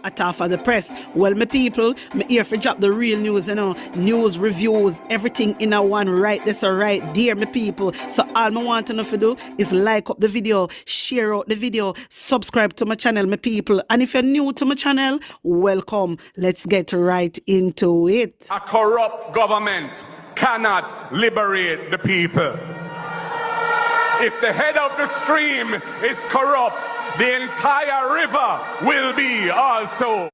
At half of the press. Well, my people, me here for drop the real news, news, reviews, everything in a one right this or right there, my people. So all I want to know to do is like up the video, share out the video, subscribe to my channel, my people. And if you're new to my channel, welcome. Let's get right into it. A corrupt government cannot liberate the people. If the head of the stream is corrupt, the entire river will be also.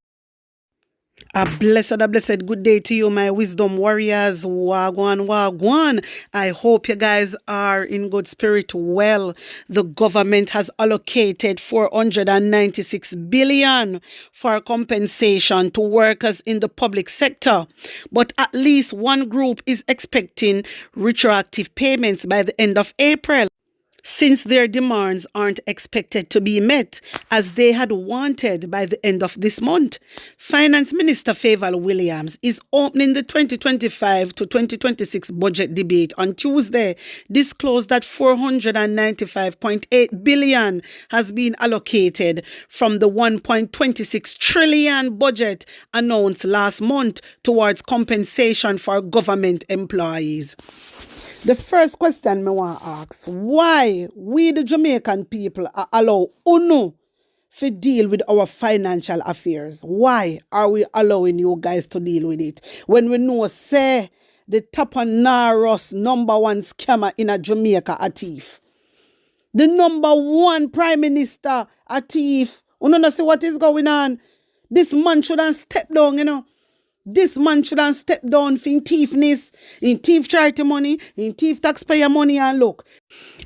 A blessed good day to you, my wisdom warriors. Wagwan, wagwan. I hope you guys are in good spirit. Well, the government has allocated 496 billion for compensation to workers in the public sector. But at least one group is expecting retroactive payments by the end of April, since their demands aren't expected to be met as they had wanted by the end of this month. Finance Minister Favour Williams is opening the 2025 to 2026 budget debate on Tuesday, disclosed that 495.8 billion has been allocated from the 1.26 trillion budget announced last month towards compensation for government employees. The first question I want to ask, why we the Jamaican people are allowed UNO to deal with our financial affairs? Why are we allowing you guys to deal with it? When we know, say, the Tapanarus #1 scammer in a Jamaica a thief. The #1 Prime Minister a thief. You don't see what is going on? This man shouldn't step down, This man shouldn't step down for thiefness, in thief charity money, in thief taxpayer money, and look,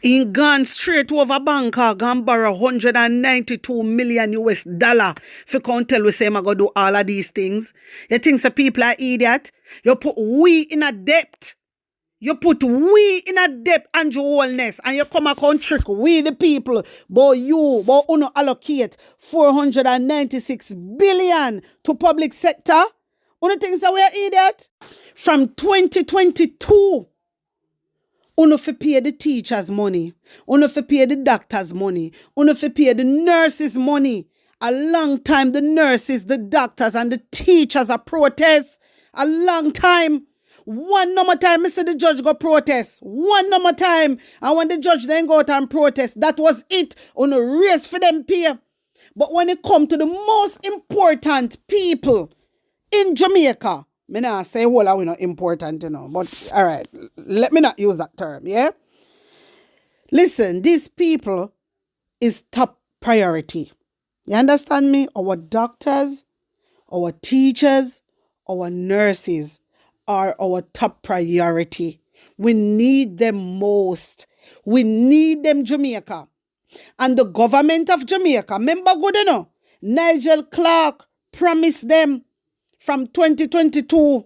in gone straight over banker, gone borrow $192 million for come tell we say I'm going to do all of these things. You think the people are idiot? You put we in a debt. You put we in a debt and your wholeness, and you come and trick we the people, but you uno allocate 496 billion to public sector. Uno thinks that we are idiot? From 2022, uno fi pay the teachers money, uno fi pay the doctors money, uno fi pay the nurses money. A long time the nurses, the doctors and the teachers are protest. A long time. One number time, I see the judge go protest. One number time. And when the judge then go out and protest, that was it. Uno race for them pay. But when it come to the most important people in Jamaica, me not say whole are we not important, but all right, let me not use that term, yeah? Listen, these people is top priority. You understand me? Our doctors, our teachers, our nurses are our top priority. We need them most. We need them, Jamaica. And the government of Jamaica, remember good enough, Nigel Clark promised them from 2022,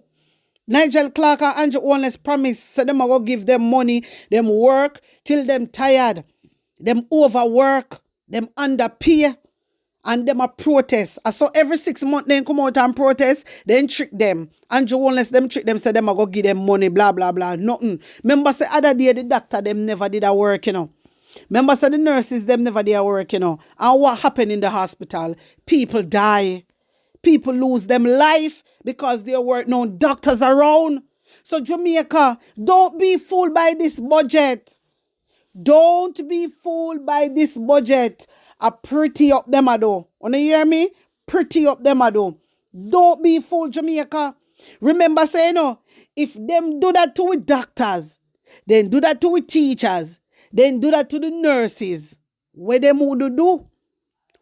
Nigel Clark and Andrew Holness promised, so them are going to give them money, them work till them tired, them overwork, them underpay, and them a protest. So every 6 months they come out and protest, then trick them. Andrew Holness, them trick them, say them are going to give them money, blah, blah, blah, nothing. Remember, say other day the doctor, them never did a work, Remember, say the nurses, them never did a work, And what happened in the hospital? People die. People lose them life because there were no doctors around. So Jamaica, don't be fooled by this budget. Don't be fooled by this budget. A pretty up them a do. Wanna hear me? Pretty up them a do. Don't be fooled, Jamaica. Remember saying, if them do that to with doctors, then do that to with teachers, then do that to the nurses, what them would do?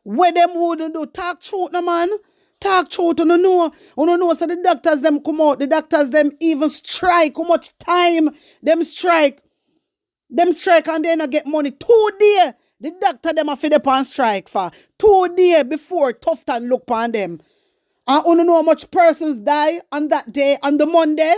What them would do? Talk truth, no man. Talk truth, you know. So the doctors them come out. The doctors them even strike. How much time them strike? Them strike and they not get money. 2 days. The doctor them a feed up on strike for 2 days before Tufton look upon them. And you know how much persons die on that day, on the Monday?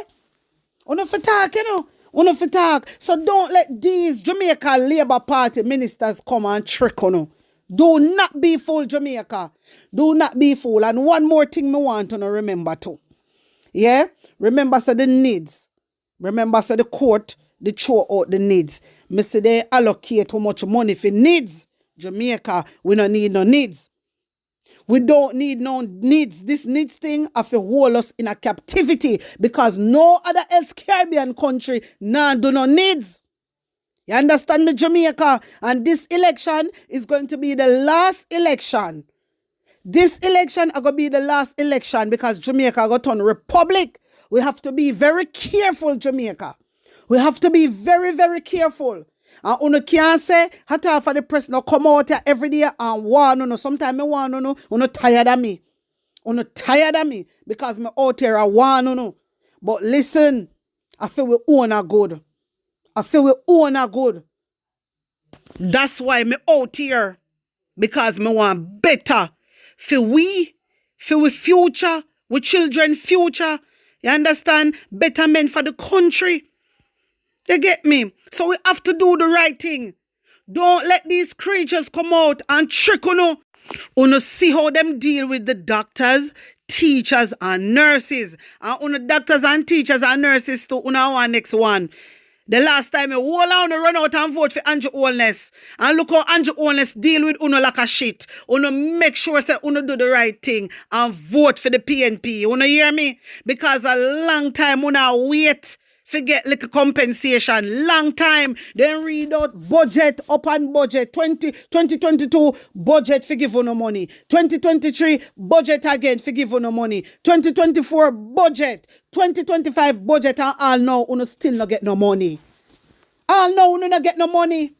You for talk, You for talk. So don't let these Jamaica Labour Party ministers come and trick you. Do not be fooled, Jamaica. Do not be fooled. And one more thing me want to remember too. Yeah? Remember, say the needs. Remember, say the court, they throw out the needs. Me say they allocate how much money for needs. Jamaica, we don't need no needs. We don't need no needs. This needs thing of to hold us in a captivity because no other else Caribbean country do no needs. You understand me, Jamaica? And this election is going to be the last election. This election is going to be the last election because Jamaica got on republic. We have to be very careful, Jamaica. We have to be very, very careful. And you can't say, hata for the press now come out here every day and warn no. Sometimes I warn no. You tired of me. You tired of me because me out here I warn no. But listen, I feel we own a good. I feel we own a good. That's why me out here. Because me want better. For we future, we children future. You understand? Better men for the country. You get me? So we have to do the right thing. Don't let these creatures come out and trick you. You see how them deal with the doctors, teachers and nurses. And doctors and teachers and nurses too. Our next one. The last time, whole run out and vote for Andrew Holness. And look how Andrew Holness deal with Uno like a shit. Uno make sure say Uno do the right thing and vote for the PNP. Uno hear me? Because a long time Uno wait for get like a compensation. Long time. Then read out budget upon budget. 2022 budget for give Uno money. 2023 budget again for give Uno money. 2024 budget. 2025 budget and all now Uno still not get no money. All now Uno not get no money.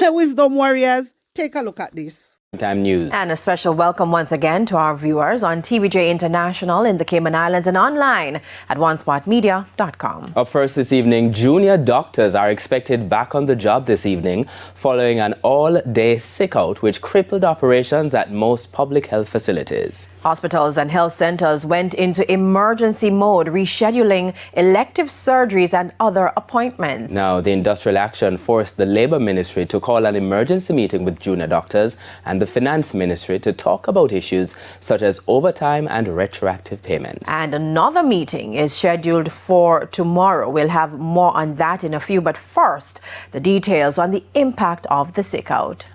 My wisdom warriors, take a look at this. Time news. And a special welcome once again to our viewers on TVJ International in the Cayman Islands and online at onespotmedia.com. Up first this evening, junior doctors are expected back on the job this evening following an all-day sick-out which crippled operations at most public health facilities. Hospitals and health centers went into emergency mode, rescheduling elective surgeries and other appointments. Now, the industrial action forced the Labour Ministry to call an emergency meeting with junior doctors and the Finance Ministry to talk about issues such as overtime and retroactive payments. And another meeting is scheduled for tomorrow. We'll have more on that in a few, but first, the details on the impact of the sick-out.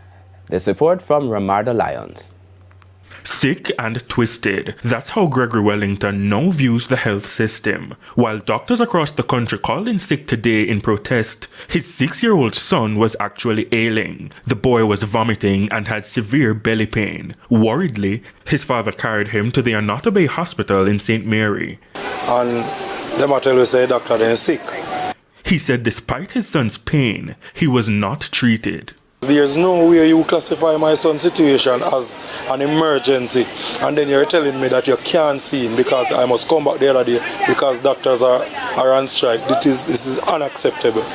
This report from Ramarda Lyons. Sick and twisted. That's how Gregory Wellington now views the health system. While doctors across the country called in sick today in protest, his 6-year-old son was actually ailing. The boy was vomiting and had severe belly pain. Worriedly, his father carried him to the Anota Bay Hospital in St. Mary. And them tell we say doctor they're sick. He said despite his son's pain, he was not treated. There's no way you classify my son's situation as an emergency and then you're telling me that you can't see him because I must come back the other day because doctors are on strike. This is unacceptable.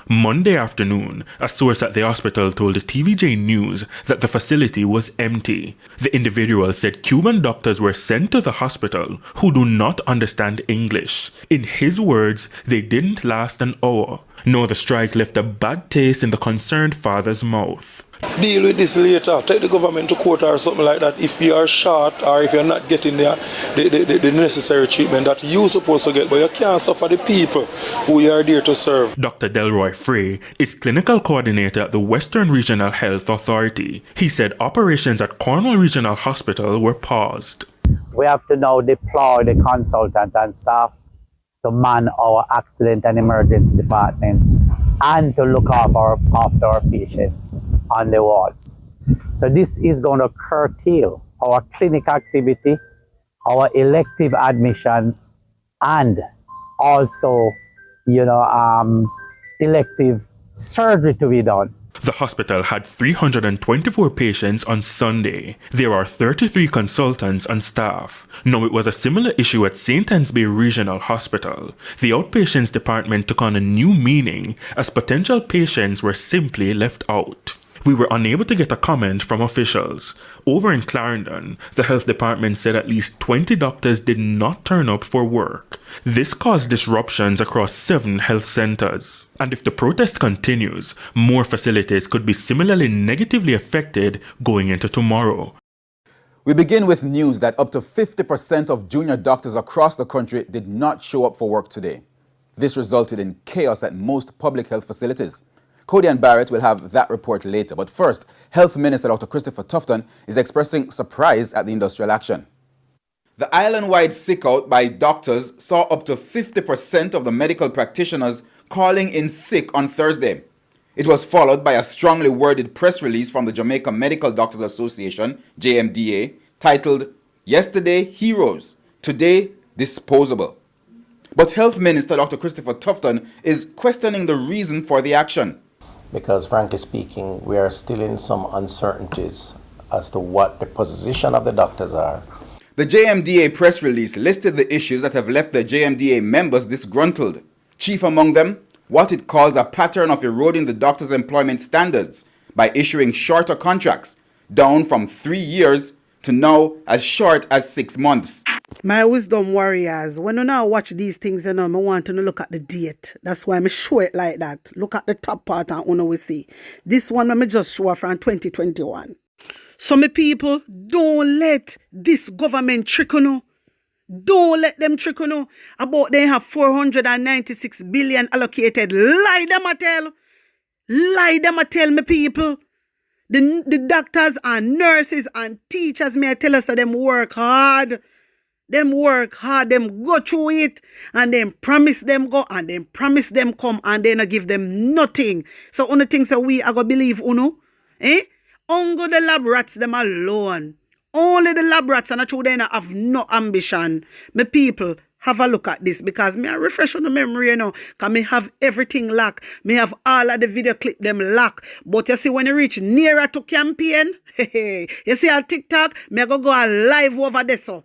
Monday afternoon, a source at the hospital told TVJ News that the facility was empty. The individual said Cuban doctors were sent to the hospital who do not understand English. In his words, they didn't last an hour. No, the strike left a bad taste in the concerned father's mouth. Deal with this later. Take the government to court or something like that if you are short or if you're not getting the necessary treatment that you're supposed to get, but you can't suffer the people who you are there to serve. Dr. Delroy Frey is clinical coordinator at the Western Regional Health Authority. He said operations at Cornwall Regional Hospital were paused. We have to now deploy the consultant and staff to man our accident and emergency department and to look after our patients on the wards. So this is going to curtail our clinic activity, our elective admissions, and also, elective surgery to be done. The hospital had 324 patients on Sunday. There are 33 consultants on staff. Now, it was a similar issue at St. Anne's-Bay Regional Hospital. The outpatients department took on a new meaning as potential patients were simply left out. We were unable to get a comment from officials. Over in Clarendon, the health department said at least 20 doctors did not turn up for work. This caused disruptions across 7 health centers. And if the protest continues, more facilities could be similarly negatively affected going into tomorrow. We begin with news that up to 50% of junior doctors across the country did not show up for work today. This resulted in chaos at most public health facilities. Cody and Barrett will have that report later. But first, Health Minister Dr. Christopher Tufton is expressing surprise at the industrial action. The island-wide sick-out by doctors saw up to 50% of the medical practitioners calling in sick on Thursday. It was followed by a strongly worded press release from the Jamaica Medical Doctors Association, JMDA, titled, "Yesterday, Heroes, Today, Disposable." But Health Minister Dr. Christopher Tufton is questioning the reason for the action. Because frankly speaking, we are still in some uncertainties as to what the position of the doctors are. The JMDA press release listed the issues that have left the JMDA members disgruntled. Chief among them, what it calls a pattern of eroding the doctors' employment standards by issuing shorter contracts, down from 3 years to now as short as 6 months. My wisdom warriors, when you now watch these things, I want to look at the date. That's why I show it like that. Look at the top part and we see. This one I just show from 2021. So my people, don't let this government trick you. Don't let them trick you about they have 496 billion allocated. Lie them a tell. Lie them a tell, my people. The doctors and nurses and teachers may tell us that them work hard. Them work hard, them go through it, and then promise them go, and then promise them come, and then I give them nothing. So only things that we are going to believe, Only the lab rats them alone. Only the lab rats and the children have no ambition. My people, have a look at this because me I refresh on the memory, because me have everything locked. Me have all of the video clip them locked. But you see when you reach nearer to campaign, you see on TikTok, me I go live over there so.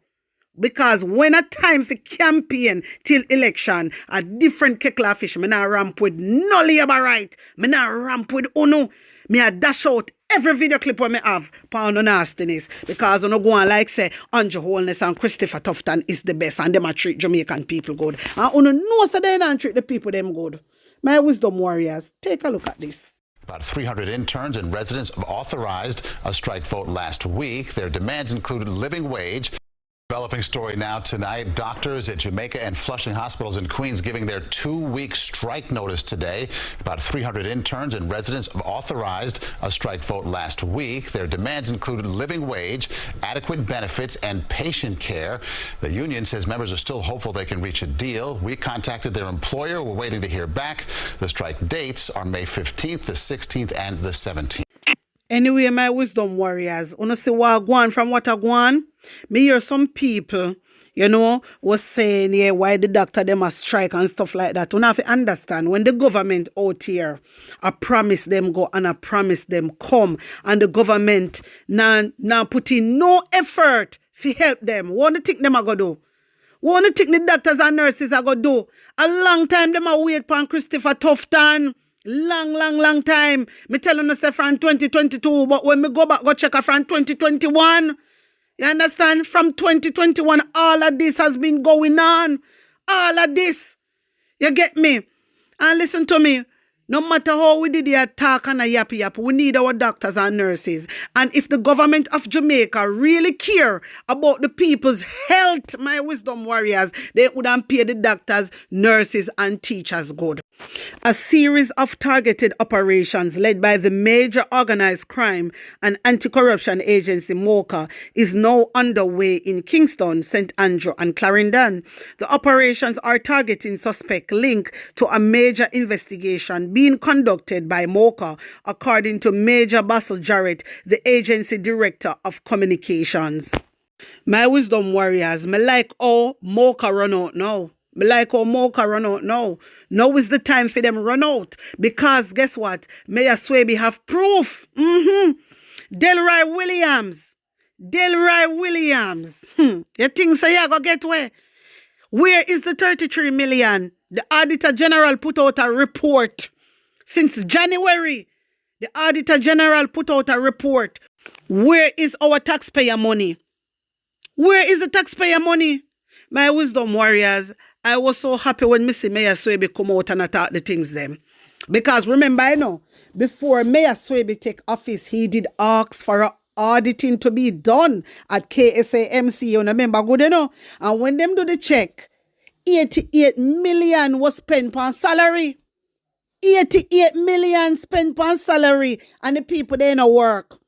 Because when a time for campaign till election, a different kettle of fish, me not ramp with no labor right. Me not ramp with uno. Me a dash out every video clip where me have pound on nastiness. Because I go on like say, Andrew Holness and Christopher Tufton is the best and them a treat Jamaican people good. And uno know so they don't treat the people them good. My wisdom warriors, take a look at this. About 300 interns and residents authorized a strike vote last week. Their demands included living wage. Developing story now tonight. Doctors at Jamaica and Flushing hospitals in Queens giving their 2-week strike notice today. About 300 interns and residents authorized a strike vote last week. Their demands included living wage, adequate benefits, and patient care. The union says members are still hopeful they can reach a deal. We contacted their employer. We're waiting to hear back. The strike dates are May 15th, the 16th, and the 17th. Anyway, my wisdom warriors, you see what go on from what I go on? Me hear some people, was saying, yeah, why the doctor them a strike and stuff like that. You have to understand, when the government out here, I promise them go and I promise them come, and the government now put in no effort to help them. What do you think them are going to do? What do you think the doctors and nurses are going to do? A long time them are wait for Christopher Tufton. Long time. Me tell you say from 2022, but when me go back go check from 2021. You understand? From 2021, all of this has been going on. All of this. You get me? And listen to me. No matter how we did the attack and a yap, we need our doctors and nurses. And if the government of Jamaica really care about the people's health, my wisdom warriors, they would have paid the doctors, nurses, and teachers good. A series of targeted operations led by the major organized crime and anti-corruption agency Moca is now underway in Kingston, St. Andrew, and Clarendon. The operations are targeting suspect linked to a major investigation being conducted by Moca, according to Major Basil Jarrett, the agency director of communications. My wisdom warriors, me like how Moca run out now. Me like how Moca run out now. Now is the time for them run out. Because guess what? Mayor Swaby have proof. Delroy Williams. You think so you go get where? Where is the 33 million? The Auditor General put out a report. Since January, the Auditor General put out a report. Where is our taxpayer money? Where is the taxpayer money? My wisdom warriors, I was so happy when Missy Mayor Swaby come out and attack the things them. Because remember, before Mayor Swaby take office, he did ask for a auditing to be done at Ksamc. You remember good, And when them do the check, 88 million was spent on salary. 88 million spent on salary and the people they no work.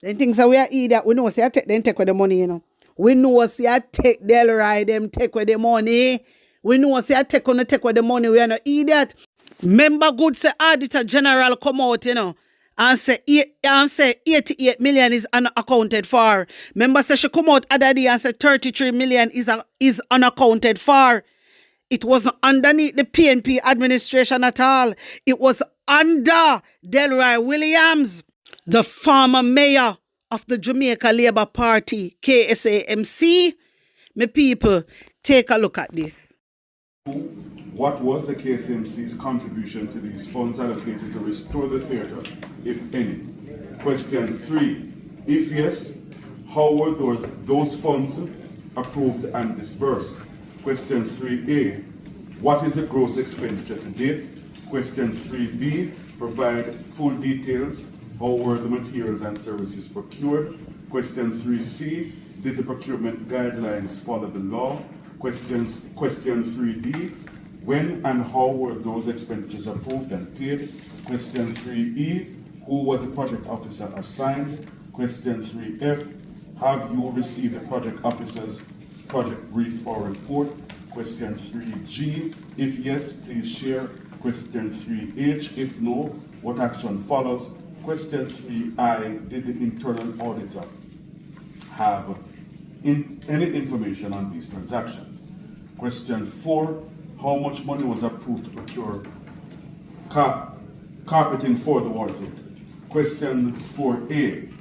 Then things that we are idiot. We know say I take them take with the money, you know. We know say I take Delray them take with the money. We know say I take with the money. We are no idiot. Member good say Auditor General come out, you know, and say 88 million is unaccounted for. Member say she come out other day and say 33 million is unaccounted for. It wasn't underneath the PNP administration at all. It was under Delray Williams, the former mayor of the Jamaica Labour Party, Ksamc. My people, take a look at this. What was the Ksamc's contribution to these funds allocated to restore the theatre, if any? Question 3. If yes, how were those funds approved and disbursed? Question 3A. What is the gross expenditure to date? Question 3B. Provide full details. How were the materials and services procured? Question 3C. Did the procurement guidelines follow the law? Question 3D. When and how were those expenditures approved and paid? Question 3E. Who was the project officer assigned? Question 3F. Have you received the project officer's project brief or report? Question 3G. If yes, please share. Question 3H. If no, what action follows? Question 3I. Did the internal auditor have any information on these transactions? Question 4. How much money was approved to procure carpeting for the water theatre? Question 4A.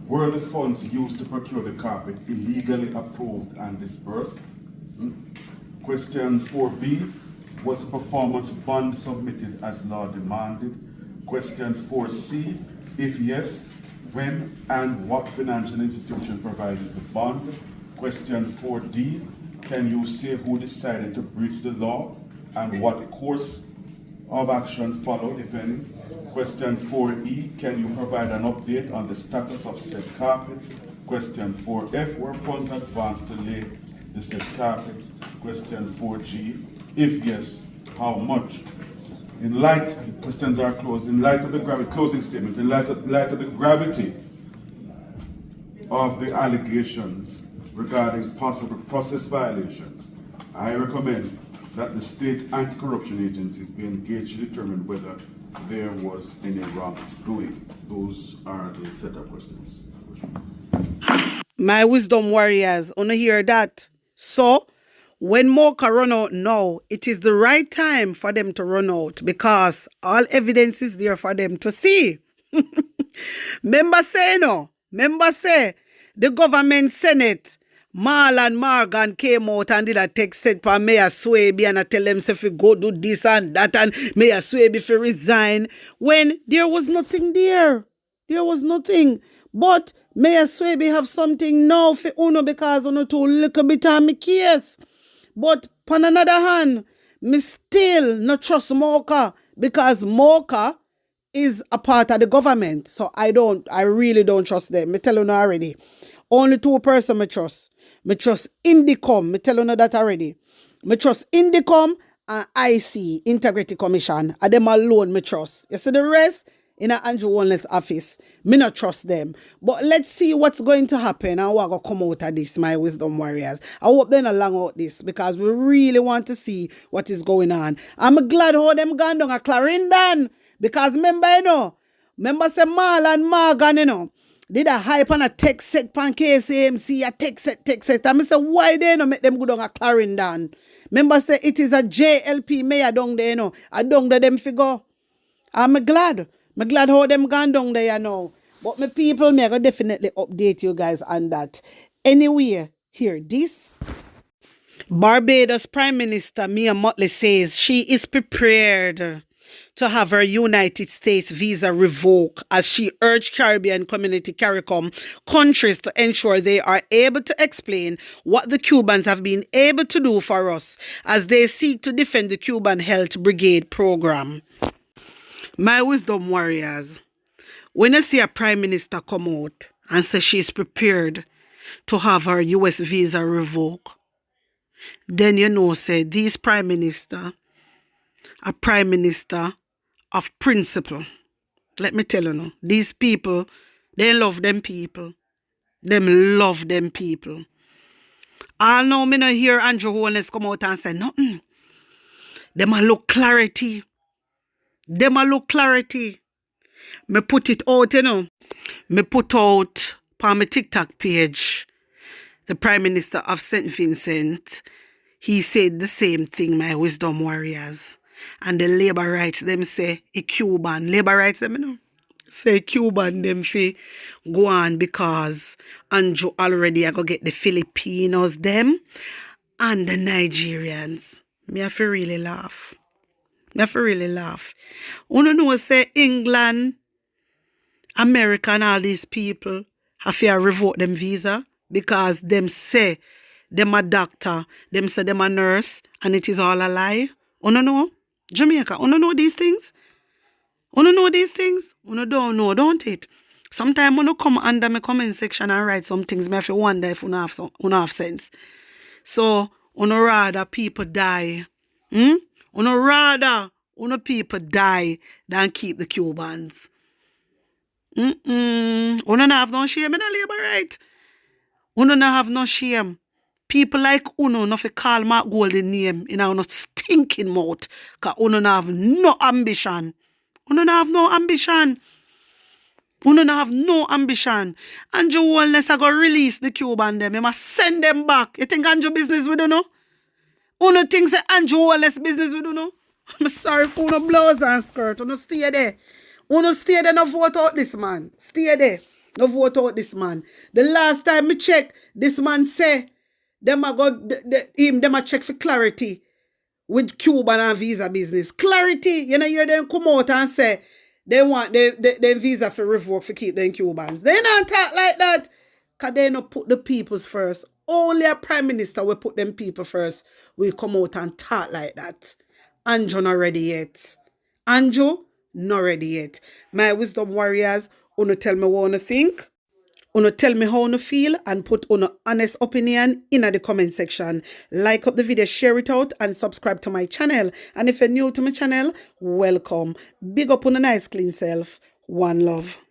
Were the funds used to procure the carpet illegally approved and disbursed? Question 4B. Was the performance bond submitted as law demanded? Question 4C. If yes, when and what financial institution provided the bond? Question 4D. Can you say who decided to breach the law and what course of action followed, if any? Question 4E. Can you provide an update on the status of said carpet? Question 4F. Were funds advanced to lay the said carpet? Question 4G. If yes, how much? In light, questions are closed. In light of the closing statement, in light of the gravity of the allegations regarding possible process violations, I recommend that the state anti-corruption agencies be engaged to determine whether there was any wrongdoing. Those are the setup questions. My wisdom warriors, wanna hear that? So, when Moca run out now, it is the right time for them to run out because all evidence is there for them to see. Member say the government Senate, Marlon Morgan came out and did a text set for Mayor Swaby and I tell them if we go do this and that and Mayor Swaby if he resign when there was nothing there. There was nothing. But Mayor Swaby have something now for Uno because Uno too little bit on my case. But on another hand, me still not trust Moca because Moca is a part of the government. So I really don't trust them. Me tell you already. Only two persons I trust. Me trust Indicom. Me tell you that already. Me trust Indicom and IC, Integrity Commission. And them alone me trust. You see the rest? In Andrew Wellness office. Me not trust them. But let's see what's going to happen and what will come out of this, my wisdom warriors. I hope they not long out this because we really want to see what is going on. I'm glad how them gone down at Clarendon because remember say Marlon Morgan, did a hype on a text set pan Ksamc, a text set. And I say why they no make them go down at Clarendon? Remember say it is a JLP mayor down there, I down there them figure. I'm glad. I'm glad how them gone down there now. But my people, me I go definitely update you guys on that. Anyway, hear this. Barbados Prime Minister Mia Mottley says she is prepared to have her United States visa revoked as she urged Caribbean community CARICOM countries to ensure they are able to explain what the Cubans have been able to do for us as they seek to defend the Cuban Health Brigade program. My wisdom warriors, when you see a prime minister come out and say she is prepared to have her US visa revoked, then you know say these prime minister, a prime minister of principle. Let me tell you now, these people, they love them people. Them love them people. I know me no hear Andrew Holness come out and say nothing. Them a look clarity. Them a look clarity. Me put it out, you know. Me put out on my TikTok page. The Prime Minister of St. Vincent, he said the same thing, my wisdom warriors. And the labor rights, them say, a Cuban. Labor rights, them, you know, say Cuban, them fi go on because Andrew already I go get the Filipinos, them, and the Nigerians. Me have to really laugh. Me have to really laugh. You know, say England, America, and all these people have to revoke them visa because them say them a doctor, them say them a nurse, and it is all a lie. You know? Jamaica, you know these things? You know these things? You don't know, don't it? Sometimes you come under my comment section and write some things, me have to wonder if you have sense. So, you rather people die. You rather people die than keep the Cubans. You don't have no shame in the labor right. You don't have no shame. People like Uno no fi call Mark Golden name in our not stinking mouth. Cause Uno no have no ambition. Uno no have no ambition. Uno no have no ambition. Andrew Holness I go release the Cuban them. You must send them back. You think Andrew business with Uno? Uno thinks that Andrew Holness business with Uno? I'm sorry for Uno blouse and skirt. Uno stay there. Uno stay there, no vote out this man. Stay there. No vote out this man. The last time me check, this man say them a go them a check for clarity with Cuban and visa business. Clarity, you know, hear them come out and say they want them visa for revoke for keep them Cubans. They not talk like that. Cause they not put the peoples first. Only a prime minister will put them people first. We come out and talk like that. Andrew not ready yet. Andrew not ready yet. My wisdom warriors, wanna tell me what wanna think? Wanna tell me how wanna feel and put on honest opinion in the comment section. Like up the video, share it out and subscribe to my channel. And if you're new to my channel, welcome. Big up on a nice clean self. One love.